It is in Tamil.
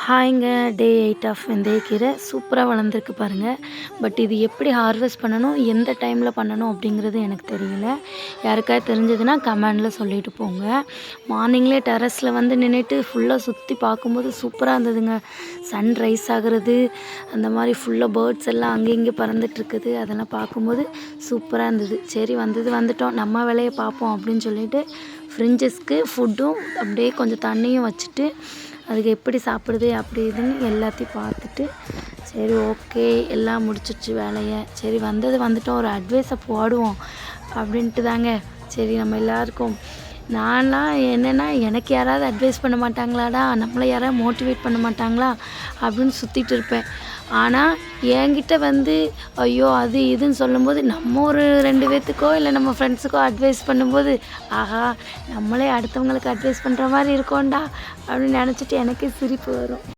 ஹாய்ங்க. டே 8 ஆஃப் வெந்தயக்கீரை சூப்பராக வளர்ந்துருக்கு பாருங்கள். பட் இது எப்படி ஹார்வெஸ்ட் பண்ணணும், எந்த டைமில் பண்ணணும் அப்படிங்கிறது எனக்கு தெரியல. யாருக்காவது தெரிஞ்சதுன்னா கமெண்டில் சொல்லிட்டு போங்க. மார்னிங்லேயே டெரஸில் வந்து நின்றுட்டு ஃபுல்லாக சுற்றி பார்க்கும்போது சூப்பராக இருந்ததுங்க. சன் ரைஸ் ஆகிறது, அந்த மாதிரி ஃபுல்லாக பேர்ட்ஸ் எல்லாம் அங்கே இங்கே பறந்துட்டுருக்குது. அதெல்லாம் பார்க்கும்போது சூப்பராக இருந்தது. சரி வந்துட்டோம், நம்ம வேலையை பார்ப்போம் அப்படின்னு சொல்லிட்டு ஃப்ரிஞ்சஸ்க்கு ஃபுட்டும் அப்படியே கொஞ்சம் தண்ணியும் வச்சுட்டு அதுக்கு எப்படி சாப்பிடுது அப்படி இதுன்னு எல்லாத்தையும் பார்த்துட்டு சரி ஓகே எல்லாம் முடிச்சிடுச்சு வேலையை. சரி வந்துட்டோம், ஒரு அட்வைஸை போடுவோம் அப்படின்ட்டு தாங்க. சரி நம்ம எல்லாருக்கும் நான்லாம் என்னென்னா எனக்கு யாராவது அட்வைஸ் பண்ண மாட்டாங்களாடா, நம்மளை யாராவது மோட்டிவேட் பண்ண மாட்டாங்களா அப்படின்னு சுற்றிட்டு இருப்பேன். ஆனால் என்கிட்ட வந்து ஐயோ அது இதுன்னு சொல்லும்போது நம்ம ஒரு 2 பேர்த்துக்கோ இல்லை நம்ம ஃப்ரெண்ட்ஸுக்கோ அட்வைஸ் பண்ணும்போது ஆஹா நம்மளே அடுத்தவங்களுக்கு அட்வைஸ் பண்ணுற மாதிரி இருக்கோண்டா அப்படின்னு நினச்சிட்டு எனக்கே சிரிப்பு வரும்.